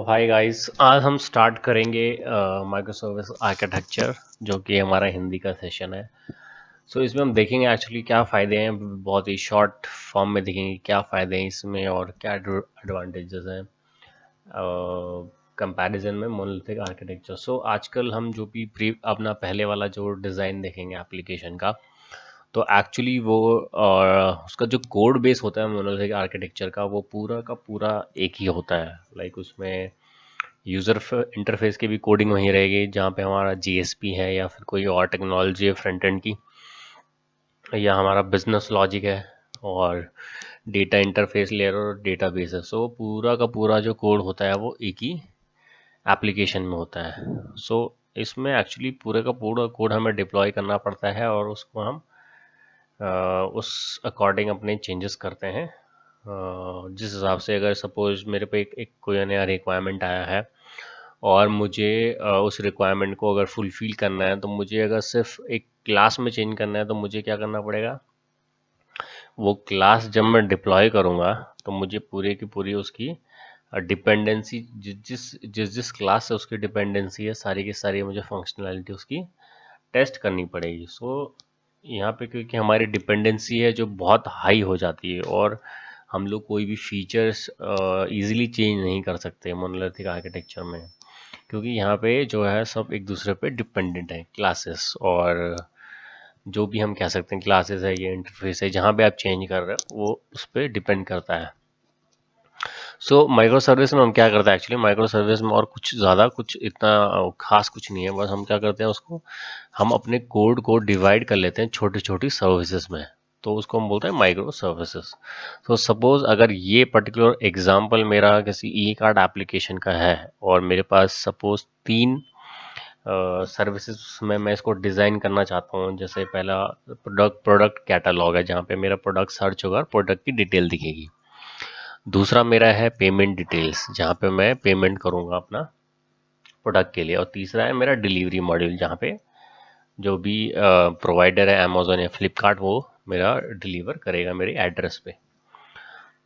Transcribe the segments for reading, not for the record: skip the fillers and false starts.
Hi guys, आज हम start करेंगे माइक्रो सर्विस आर्किटेक्चर, जो कि हमारा हिंदी का सेशन है। सो इसमें हम देखेंगे एक्चुअली क्या फ़ायदे हैं, बहुत ही शॉर्ट फॉर्म में देखेंगे क्या फ़ायदे हैं इसमें और क्या एडवांटेजेस हैं कंपैरिजन में मोनोलिथिक आर्किटेक्चर। सो आजकल हम जो भी अपना पहले वाला जो डिज़ाइन देखेंगे एप्लीकेशन का, तो एक्चुअली वो उसका जो कोड बेस होता है मोनोलिथिक आर्किटेक्चर का, वो पूरा का पूरा एक ही होता है। लाइक उसमें यूज़र इंटरफेस की भी कोडिंग वहीं रहेगी, जहाँ पे हमारा जीएसपी है या फिर कोई और टेक्नोलॉजी है फ्रंट एंड की, या हमारा बिजनेस लॉजिक है और डेटा इंटरफेस लेयर और डेटाबेस है। सो पूरा का पूरा जो कोड होता है वो एक ही एप्लीकेशन में होता है। सो इसमें एक्चुअली पूरे का पूरा कोड हमें डिप्लॉय करना पड़ता है और उसको हम उस अकॉर्डिंग अपने चेंजेस करते हैं। जिस हिसाब से अगर सपोज मेरे पे एक कोई नया रिक्वायरमेंट आया है और मुझे उस रिक्वायरमेंट को अगर फुलफिल करना है, तो मुझे अगर सिर्फ एक क्लास में चेंज करना है तो मुझे क्या करना पड़ेगा, वो क्लास जब मैं डिप्लॉय करूँगा तो मुझे पूरी की पूरी उसकी डिपेंडेंसी, जिस जिस क्लास से उसकी डिपेंडेंसी है, सारी की सारी मुझे फंक्शनैलिटी उसकी टेस्ट करनी पड़ेगी। सो यहाँ पे क्योंकि हमारी डिपेंडेंसी है जो बहुत हाई हो जाती है और हम लोग कोई भी फीचर्स इजीली चेंज नहीं कर सकते मोनोलिथिक आर्किटेक्चर में, क्योंकि यहाँ पे जो है सब एक दूसरे पे डिपेंडेंट है। क्लासेस और जो भी हम कह सकते हैं क्लासेस है, ये इंटरफेस है, जहाँ पे आप चेंज कर रहे हो वो उस पर डिपेंड करता है। सो माइक्रो सर्विस में हम क्या करते हैं, एक्चुअली माइक्रो सर्विस में और कुछ ज़्यादा कुछ इतना खास कुछ नहीं है। बस हम क्या करते हैं, उसको हम अपने कोड को डिवाइड कर लेते हैं छोटी छोटी सर्विसेज में, तो उसको हम बोलते हैं माइक्रो सर्विसेज। तो सपोज अगर ये पर्टिकुलर एग्जांपल मेरा किसी ई कार्ड एप्लीकेशन का है और मेरे पास सपोज 3 सर्विसेज में मैं इसको डिज़ाइन करना चाहता हूँ। जैसे पहला प्रोडक्ट कैटलॉग है, जहाँ पे मेरा प्रोडक्ट सर्च होगा और प्रोडक्ट की डिटेल दिखेगी। दूसरा मेरा है पेमेंट डिटेल्स, जहाँ पे मैं पेमेंट करूँगा अपना प्रोडक्ट के लिए। और तीसरा है मेरा डिलीवरी मॉड्यूल, जहाँ पे जो भी प्रोवाइडर है अमेजोन या फ्लिपकार्ट, वो मेरा डिलीवर करेगा मेरे एड्रेस पे।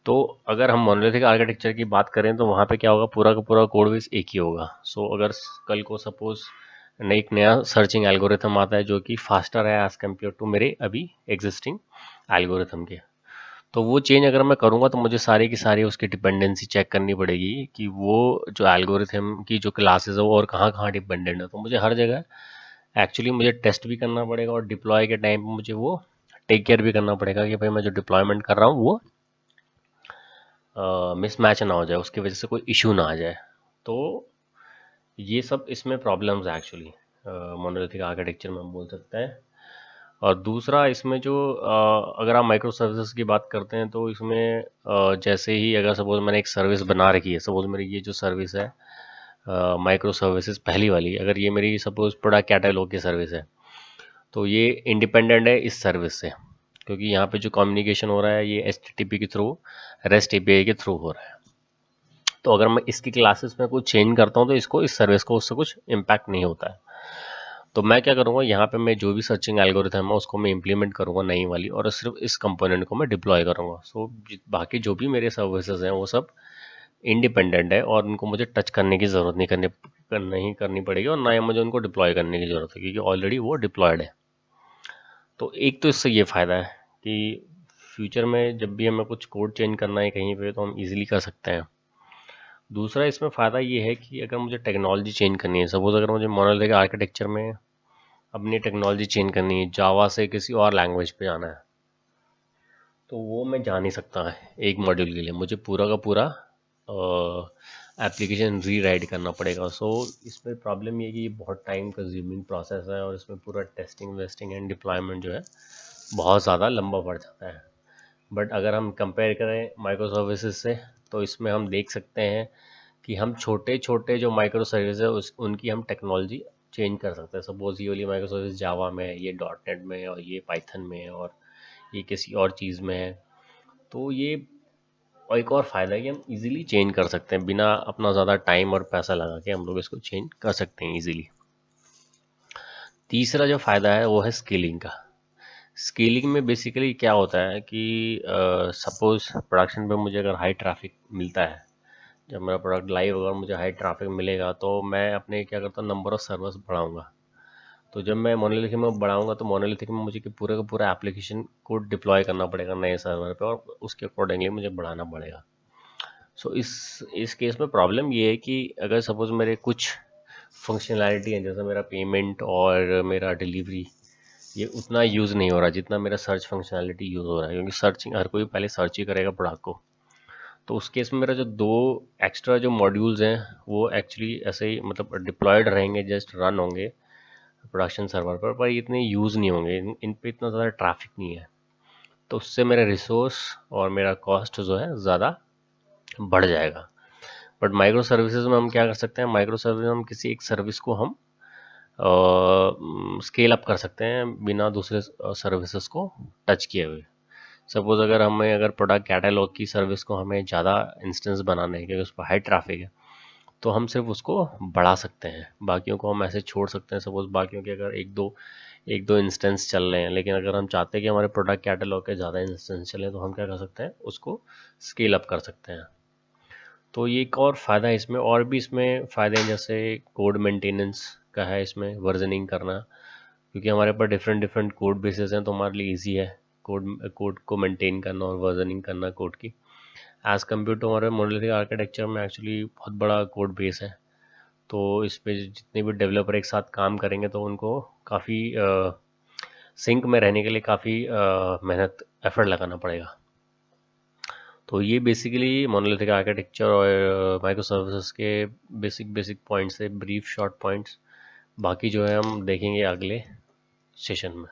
तो अगर हम मोनोलिथिक आर्किटेक्चर की बात करें तो वहाँ पे क्या होगा, पूरा का पूरा कोड बेस एक ही होगा। सो अगर कल को सपोज एक नया सर्चिंग एल्गोरिथम आता है जो कि फास्टर है एज कम्पेयर टू मेरे अभी एग्जिस्टिंग एल्गोरिथम के, तो वो चेंज अगर मैं करूँगा तो मुझे सारी की सारी उसकी डिपेंडेंसी चेक करनी पड़ेगी कि वो जो एल्गोरिथम की जो क्लासेस है वो और कहाँ कहाँ डिपेंडेंट है। तो मुझे हर जगह एक्चुअली मुझे टेस्ट भी करना पड़ेगा और डिप्लॉय के टाइम पे मुझे वो टेक केयर भी करना पड़ेगा कि भाई मैं जो डिप्लॉयमेंट कर रहा हूँ वो मिसमैच ना हो जाए, उसकी वजह से कोई इशू ना आ जाए। तो ये सब इसमें प्रॉब्लम्स है एक्चुअली मोनोलिथिक आर्किटेक्चर में, हम बोल सकते हैं। और दूसरा इसमें जो अगर आप माइक्रो सर्विसेज की बात करते हैं तो इसमें जैसे ही अगर सपोज मैंने एक सर्विस बना रखी है, सपोज मेरी ये जो सर्विस है माइक्रो सर्विसेज पहली वाली, अगर ये मेरी सपोज प्रोडक्ट कैटलॉग की सर्विस है, तो ये इंडिपेंडेंट है इस सर्विस से, क्योंकि यहाँ पे जो कम्युनिकेशन हो रहा है ये HTTP के थ्रू, रेस्ट API के थ्रू हो रहा है। तो अगर मैं इसकी क्लासेस में कुछ चेंज करता हूँ तो इसको, इस सर्विस को उससे कुछ इम्पैक्ट नहीं होता है। तो मैं क्या करूँगा, यहाँ पे मैं जो भी सर्चिंग एल्गोरिथम है उसको मैं इम्प्लीमेंट करूँगा नई वाली, और सिर्फ इस कंपोनेंट को मैं डिप्लॉय करूँगा। सो बाकी जो भी मेरे सर्विसेज हैं वो सब इंडिपेंडेंट है और उनको मुझे टच करने की ज़रूरत नहीं करनी पड़ेगी, और ना ही मुझे उनको डिप्लॉय करने की ज़रूरत है, क्योंकि ऑलरेडी वो डिप्लॉयड है। तो एक तो इससे ये फ़ायदा है कि फ्यूचर में जब भी हमें कुछ कोड चेंज करना है कहीं पे तो हम इजीली कर सकते हैं। दूसरा इसमें फ़ायदा ये है कि अगर मुझे टेक्नोलॉजी चेंज करनी है, सपोज अगर मुझे मोनोलिथिक आर्किटेक्चर में अपनी टेक्नोलॉजी चेंज करनी है, जावा से किसी और लैंग्वेज पे जाना है, तो वो मैं जा नहीं सकता है एक मॉड्यूल के लिए, मुझे पूरा का पूरा एप्लीकेशन री राइट करना पड़ेगा। सो इसमें प्रॉब्लम ये है कि ये बहुत टाइम कंज्यूमिंग प्रोसेस है और इसमें पूरा टेस्टिंग वेस्टिंग एंड डिप्लॉयमेंट जो है बहुत ज़्यादा लंबा पड़ जाता है। बट अगर हम कंपेयर करें माइक्रो सर्विसेज से, तो इसमें हम देख सकते हैं कि हम छोटे छोटे जो माइक्रो सर्विस है उनकी हम टेक्नोलॉजी चेंज कर सकते हैं। सपोज ये वाली माइक्रो सर्विस जावा में है, ये .NET में है, और ये पाइथन में है, और ये किसी और चीज़ में है। तो ये और एक और फ़ायदा है कि हम इजीली चेंज कर सकते हैं, बिना अपना ज़्यादा टाइम और पैसा लगा के हम लोग इसको चेंज कर सकते हैं इजीली। तीसरा जो फ़ायदा है वो है स्केलिंग का। स्केलिंग में बेसिकली क्या होता है कि सपोज प्रोडक्शन पे मुझे अगर हाई ट्रैफिक मिलता है, जब मेरा प्रोडक्ट लाइव होगा, मुझे हाई ट्रैफिक मिलेगा, तो मैं अपने क्या करता हूँ, नंबर ऑफ सर्वर्स बढ़ाऊंगा। तो जब मैं मोनोलिथिक में बढ़ाऊंगा तो मोनोलिथिक में मुझे पूरे का पूरा एप्लीकेशन को डिप्लॉय करना पड़ेगा नए सर्वर पे, और उसके अकॉर्डिंगली मुझे बढ़ाना पड़ेगा। सो इस केस में प्रॉब्लम ये है कि अगर सपोज मेरे कुछ फंक्शनैलिटी है, जैसे मेरा पेमेंट और मेरा डिलीवरी, ये उतना यूज़ नहीं हो रहा जितना मेरा सर्च फंक्शनैलिटी यूज़ हो रहा है, क्योंकि सर्चिंग हर कोई पहले सर्च ही करेगा प्रोडक्ट को। तो उस केस में मेरा जो दो एक्स्ट्रा जो मॉड्यूल्स हैं वो एक्चुअली ऐसे ही मतलब डिप्लॉयड रहेंगे, जस्ट रन होंगे प्रोडक्शन सर्वर पर ये इतने यूज़ नहीं होंगे, इन पे इतना ज़्यादा ट्रैफिक नहीं है। तो उससे मेरा रिसोर्स और मेरा कॉस्ट जो है ज़्यादा बढ़ जाएगा। बट माइक्रो सर्विसेज में हम क्या कर सकते हैं, माइक्रो सर्विस में हम किसी एक सर्विस को हम स्केल अप कर सकते हैं बिना दूसरे सर्विसेज को टच किए हुए। सपोज अगर प्रोडक्ट कैटलॉग की सर्विस को हमें ज़्यादा इंस्टेंस बनाने हैं क्योंकि उस पर हाई ट्रैफिक है, तो हम सिर्फ उसको बढ़ा सकते हैं, बाकियों को हम ऐसे छोड़ सकते हैं। सपोज बाकियों के अगर एक दो इंस्टेंस चल रहे हैं, लेकिन अगर हम चाहते हैं कि हमारे प्रोडक्ट कैटलॉग के ज़्यादा इंस्टेंस चले, तो हम क्या कर सकते हैं, उसको स्केल अप कर सकते हैं। तो ये एक और फ़ायदा है इसमें, और भी इसमें फ़ायदे हैं, जैसे कोड मेंटेनेंस का है इसमें, वर्जनिंग करना, क्योंकि हमारे पास डिफरेंट डिफरेंट कोड बेसेस हैं, तो हमारे लिए ईजी है कोड को मेंटेन करना और वर्जनिंग करना कोड की, एज़ कम्पेयर टू हमारे मोनोलिथिक आर्किटेक्चर में एक्चुअली बहुत बड़ा कोड बेस है। तो इस पे जितने भी डेवलपर एक साथ काम करेंगे तो उनको काफ़ी सिंक में रहने के लिए काफ़ी मेहनत एफर्ट लगाना पड़ेगा। तो ये बेसिकली मोनोलिथिक आर्किटेक्चर और माइक्रो सर्विसेज के बेसिक बेसिक पॉइंट्स है, ब्रीफ शॉर्ट पॉइंट्स। बाकी जो है हम देखेंगे अगले सेशन में।